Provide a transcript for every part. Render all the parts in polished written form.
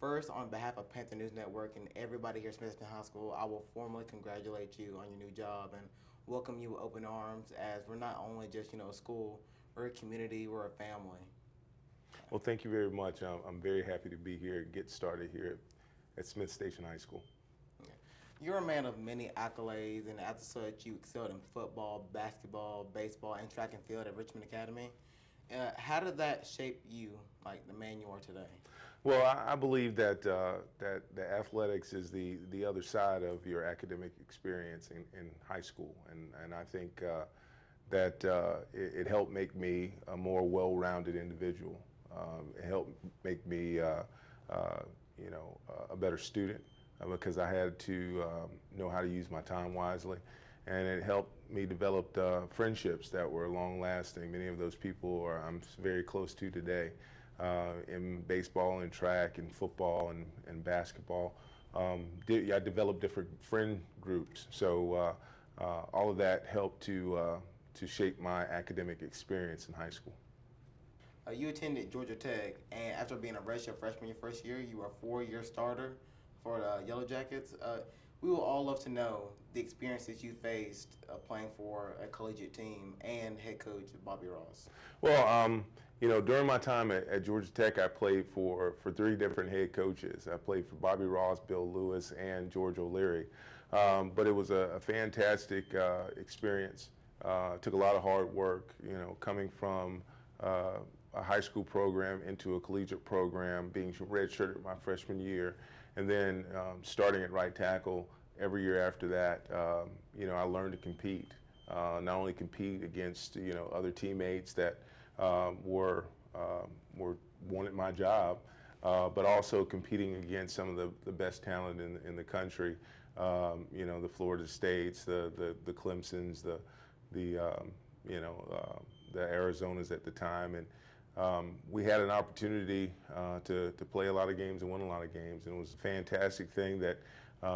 First, on behalf of Panther News Network and everybody here at Smithson High School, I will formally congratulate you on your new job and welcome you with open arms, as we're not only just, a school, we're a community, we're a family. Well, thank you very much. I'm very happy to be here and get started here at Smith Station High School. You're a man of many accolades, and as such, you excelled in football, basketball, baseball, and track and field at Richmond Academy. How did that shape you, like the man you are today? Well, I believe that that the athletics is the other side of your academic experience in high school, and I think that it helped make me a more well-rounded individual. It helped make me, a better student because I had to know how to use my time wisely, and it helped me develop friendships that were long-lasting. Many of those people I'm very close to today. In baseball and track and football and basketball. I developed different friend groups, so all of that helped to shape my academic experience in high school. You attended Georgia Tech, and after being a redshirt freshman your first year, you were a four-year starter for the Yellow Jackets. We would all love to know the experiences you faced playing for a collegiate team and head coach Bobby Ross. Well, during my time at Georgia Tech, I played for three different head coaches. I played for Bobby Ross, Bill Lewis, and George O'Leary. But it was a fantastic experience. Took a lot of hard work, coming from a high school program into a collegiate program, being redshirted my freshman year, and then starting at right tackle every year after that. I learned to compete. Not only compete against other teammates that wanted my job, but also competing against some of the best talent in the country. The Florida States, the Clemsons, the Arizonas at the time, and we had an opportunity to play a lot of games and win a lot of games, and it was a fantastic thing that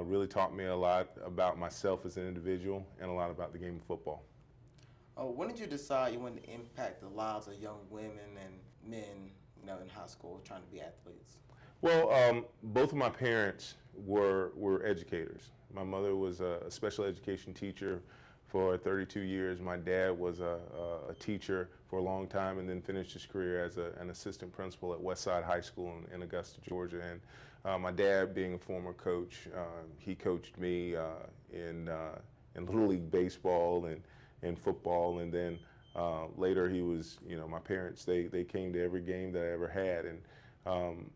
really taught me a lot about myself as an individual and a lot about the game of football. When did you decide you wanted to impact the lives of young women and men, in high school trying to be athletes? Well, both of my parents were educators. My mother was a special education teacher for 32 years. My dad was a teacher for a long time and then finished his career as an assistant principal at Westside High School in Augusta, Georgia. And my dad, being a former coach, he coached me in Little League baseball and football. And then later he was, my parents, they came to every game that I ever had. And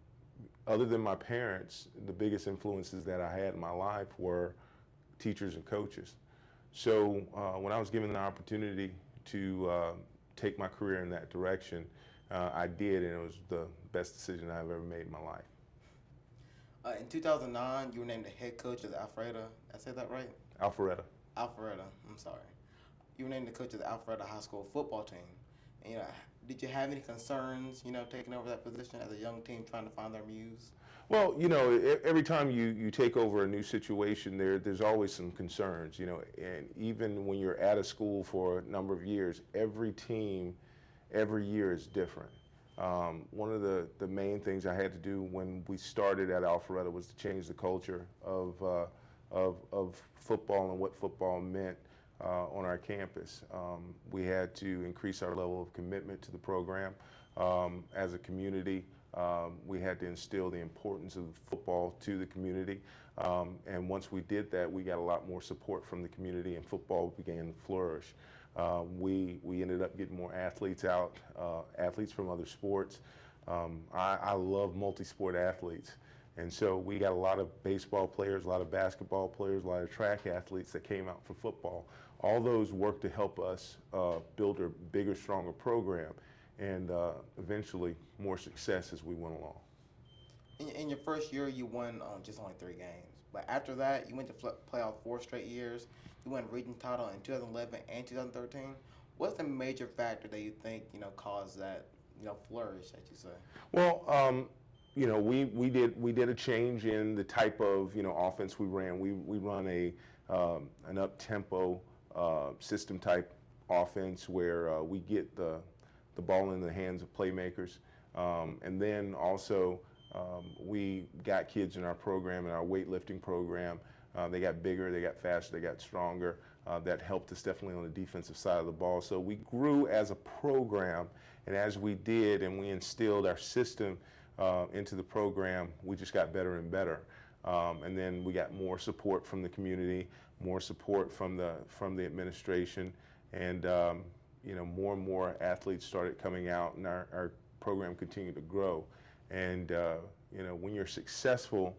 other than my parents, the biggest influences that I had in my life were teachers and coaches. So when I was given the opportunity to take my career in that direction, I did, and it was the best decision I've ever made in my life. In 2009, you were named the head coach of the Alpharetta. I said that right? Alpharetta. Alpharetta. I'm sorry. You were named the coach of the Alpharetta High School football team. And, did you have any concerns, taking over that position as a young team trying to find their muse? Well, every time you take over a new situation, there's always some concerns, and even when you're at a school for a number of years, every team, every year is different. One of the main things I had to do when we started at Alpharetta was to change the culture of football and what football meant on our campus. We had to increase our level of commitment to the program. As a community, we had to instill the importance of football to the community. And once we did that, we got a lot more support from the community, and football began to flourish. We ended up getting more athletes out, athletes from other sports. I love multi-sport athletes. And so we got a lot of baseball players, a lot of basketball players, a lot of track athletes that came out from football. All those worked to help us build a bigger, stronger program, and eventually more success as we went along. In your first year, you won just only 3 games. But after that, you went to playoff 4 straight years. You won a region title in 2011 and 2013. What's the major factor that you think, caused that, flourish, as you say? Well, we did a change in the type of offense we ran. We run an up tempo system type offense where we get the ball in the hands of playmakers, and then also We got kids in our program, in our weightlifting program. They got bigger, they got faster, they got stronger. That helped us definitely on the defensive side of the ball. So we grew as a program, and as we did and we instilled our system into the program, we just got better and better. And then we got more support from the community, more support from the administration, and more and more athletes started coming out, and our program continued to grow. And when you're successful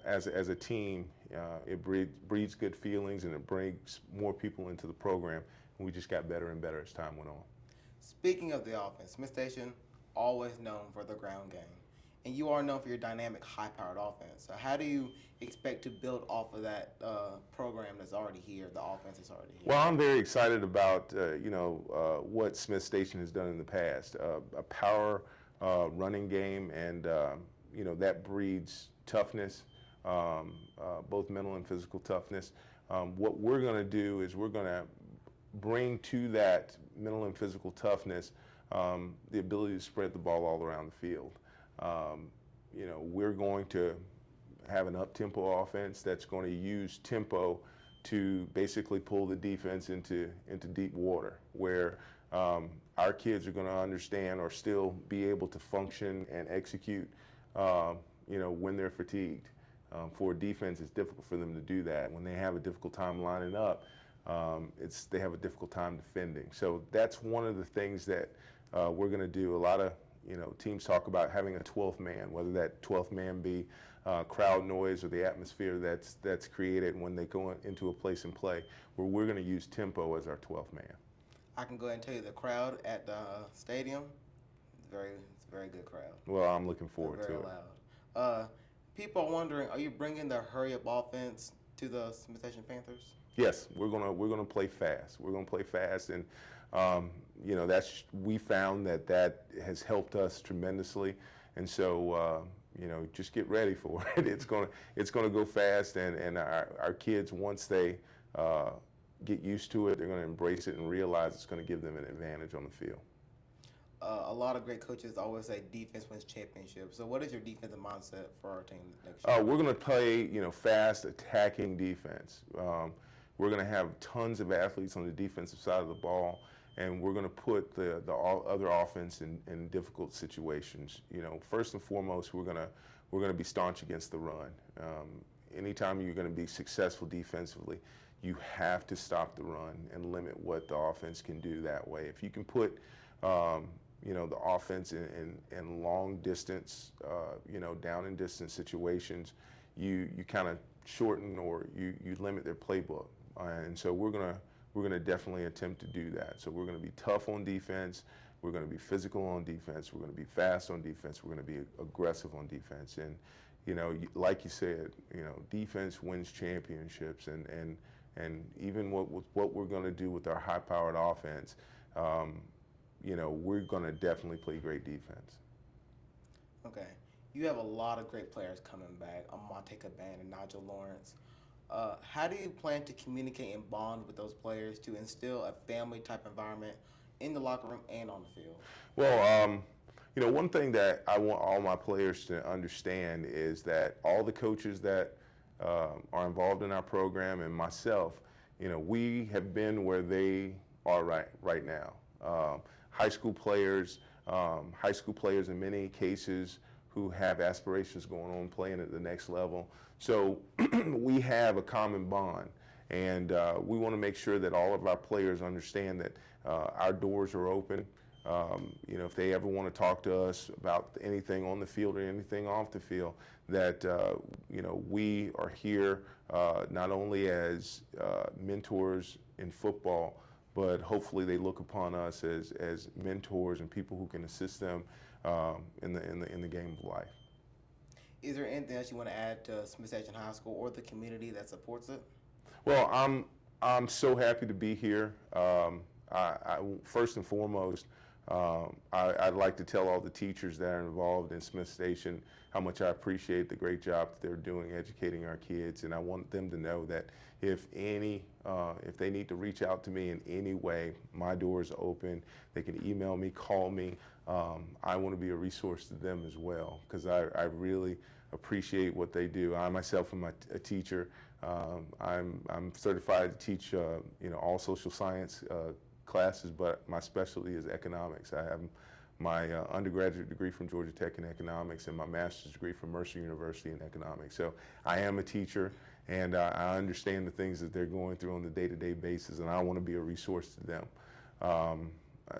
as a team, it breeds good feelings, and it brings more people into the program. And we just got better and better as time went on. Speaking of the offense, Smith Station always known for the ground game, and you are known for your dynamic, high-powered offense. So how do you expect to build off of that program that's already here, the offense that's already here? Well, I'm very excited about what Smith Station has done in the past. A power running game, and that breeds toughness, both mental and physical toughness. What we're going to do is we're going to bring to that mental and physical toughness the ability to spread the ball all around the field. We're going to have an up-tempo offense that's going to use tempo to basically pull the defense into deep water, where our kids are going to understand or still be able to function and execute when they're fatigued. For a defense, it's difficult for them to do that. When they have a difficult time lining up, they have a difficult time defending. So that's one of the things that we're going to do. A lot of teams talk about having a 12th man, whether that 12th man be crowd noise or the atmosphere that's created when they go into a place and play, where we're going to use tempo as our 12th man. I can go ahead and tell you the crowd at the stadium, it's a very good crowd. Well, I'm looking forward to it. Very loud. People are wondering, are you bringing the hurry-up offense to the Smith Station Panthers? Yes, we're gonna play fast. We're gonna play fast, and we found that has helped us tremendously. And so just get ready for it. It's gonna go fast, and our kids, once they get used to it, they're gonna embrace it and realize it's gonna give them an advantage on the field. A lot of great coaches always say defense wins championships. So what is your defensive mindset for our team next year? We're going to play, fast, attacking defense. We're going to have tons of athletes on the defensive side of the ball, and we're going to put the other offense in difficult situations. First and foremost, we're going to be staunch against the run. Anytime you're going to be successful defensively, you have to stop the run and limit what the offense can do that way. If you can put the offense in long distance, down and distance situations, you kind of shorten or you limit their playbook. And so we're gonna definitely attempt to do that. So we're gonna be tough on defense. We're gonna be physical on defense. We're gonna be fast on defense. We're gonna be aggressive on defense. And like you said, defense wins championships. And even what we're gonna do with our high-powered offense. We're going to definitely play great defense. Okay. You have a lot of great players coming back, Monte Caban and Nigel Lawrence. How do you plan to communicate and bond with those players to instill a family-type environment in the locker room and on the field? Well, one thing that I want all my players to understand is that all the coaches that are involved in our program and myself, we have been where they are right now. High school players in many cases who have aspirations going on playing at the next level. So we have a common bond, and we want to make sure that all of our players understand that our doors are open. If they ever want to talk to us about anything on the field or anything off the field, that we are here not only as mentors in football, but hopefully they look upon us as mentors and people who can assist them in the game of life. Is there anything else you want to add to Smith Station High School or the community that supports it? Well, I'm so happy to be here. I first and foremost, I'd like to tell all the teachers that are involved in Smith Station how much I appreciate the great job that they're doing educating our kids, and I want them to know that if they need to reach out to me in any way, my door is open. They can email me, call me. I want to be a resource to them as well, because I really appreciate what they do. I myself am a teacher. I'm certified to teach all social science classes, but my specialty is economics. I have my undergraduate degree from Georgia Tech in economics and my master's degree from Mercer University in economics. So I am a teacher, and I understand the things that they're going through on a day-to-day basis, and I want to be a resource to them.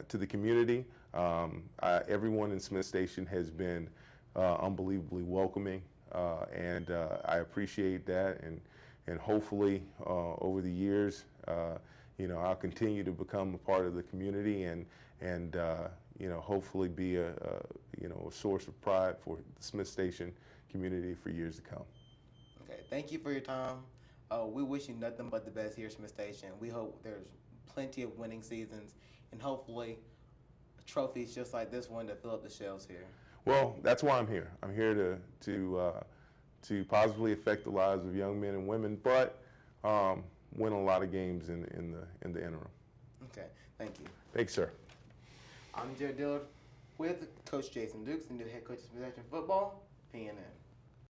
To the community, everyone in Smith Station has been unbelievably welcoming, and I appreciate that, and hopefully over the years, I'll continue to become a part of the community and hopefully be a source of pride for the Smith Station community for years to come. Okay, thank you for your time. We wish you nothing but the best here at Smith Station. We hope there's plenty of winning seasons and hopefully trophies just like this one to fill up the shelves here. Well, that's why I'm here. I'm here to positively affect the lives of young men and women, but win a lot of games in the interim. Okay, thank you. Thanks, sir. I'm Dillard with Coach Jason Dukes, the new head coach of Smith Station football, PNN.